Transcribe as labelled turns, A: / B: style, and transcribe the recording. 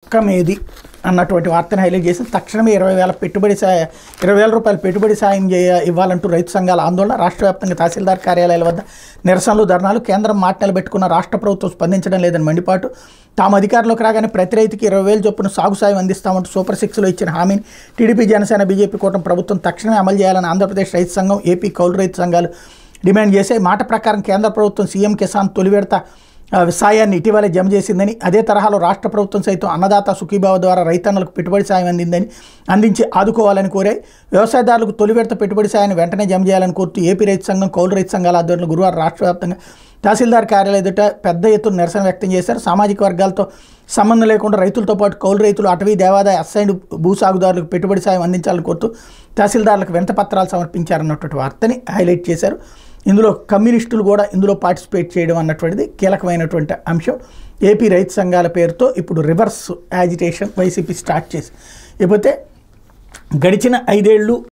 A: పథకమేది అన్నటువంటి వార్తను హైలైట్ చేసి తక్షణమే 20,000 రూపాయల పెట్టుబడి సాయం ఇవ్వాలంటూ రైతు సంఘాల ఆందోళన. రాష్ట్ర వ్యాప్తంగా తహసీల్దార్ కార్యాలయాల వద్ద నిరసనలు, ధర్నాలు. కేంద్రం మాట నిలబెట్టుకున్న రాష్ట్ర ప్రభుత్వం స్పందించడం లేదని మండిపాటు. తాము అధికారంలోకి రాగానే ప్రతి రైతుకి 20,000 చొప్పున సాగు సాయం అందిస్తామంటూ సూపర్ 6లో ఇచ్చిన హామీని టీడీపీ, జనసేన, బీజేపీ కూటమి ప్రభుత్వం తక్షణమే అమలు చేయాలని ఆంధ్రప్రదేశ్ రైతు సంఘం, ఏపీ కౌలు రైతు సంఘాలు డిమాండ్ చేశాయి. మాట ప్రకారం కేంద్ర ప్రభుత్వం సీఎం కిసాన్ తొలి విడత సాయాన్ని ఇటీవలే జమ చేసిందని, అదే తరహాలో రాష్ట్ర ప్రభుత్వం సైతం అన్నదాత సుఖీభావ ద్వారా రైతన్నలకు పెట్టుబడి సాయం అందించి ఆదుకోవాలని కోరాయి. వ్యవసాయదారులకు తొలి విడత పెట్టుబడి సాయాన్ని వెంటనే జమ చేయాలని కోరుతూ ఏపీ రైతు సంఘం, కౌలు రైతు సంఘాల ఆధ్వర్యంలో గురువారం రాష్ట్ర వ్యాప్తంగా తహసీల్దార్ కార్యాలయం ఎదుట పెద్ద ఎత్తున నిరసన వ్యక్తం చేశారు. సామాజిక వర్గాలతో సంబంధం లేకుండా రైతులతో పాటు కౌలు రైతులు, అటవీ, దేవాదాయ, అసైన్డ్ భూసాగుదారులకు పెట్టుబడి సాయం అందించాలని కోరుతూ తహసీల్దార్లకు వినతి పత్రాలు సమర్పించారన్నటువంటి వార్తని హైలైట్ చేశారు. ఇందులో కమ్యూనిస్టులు కూడా ఇందులో పార్టిసిపేట్ చేయడం అన్నటువంటిది కీలకమైనటువంటి అంశం. ఏపీ రైతు సంఘాల పేరుతో ఇప్పుడు రివర్స్ యాజిటేషన్ వైసీపీ స్టార్ట్ చేసి, లేకపోతే గడిచిన 5 ఏళ్ళు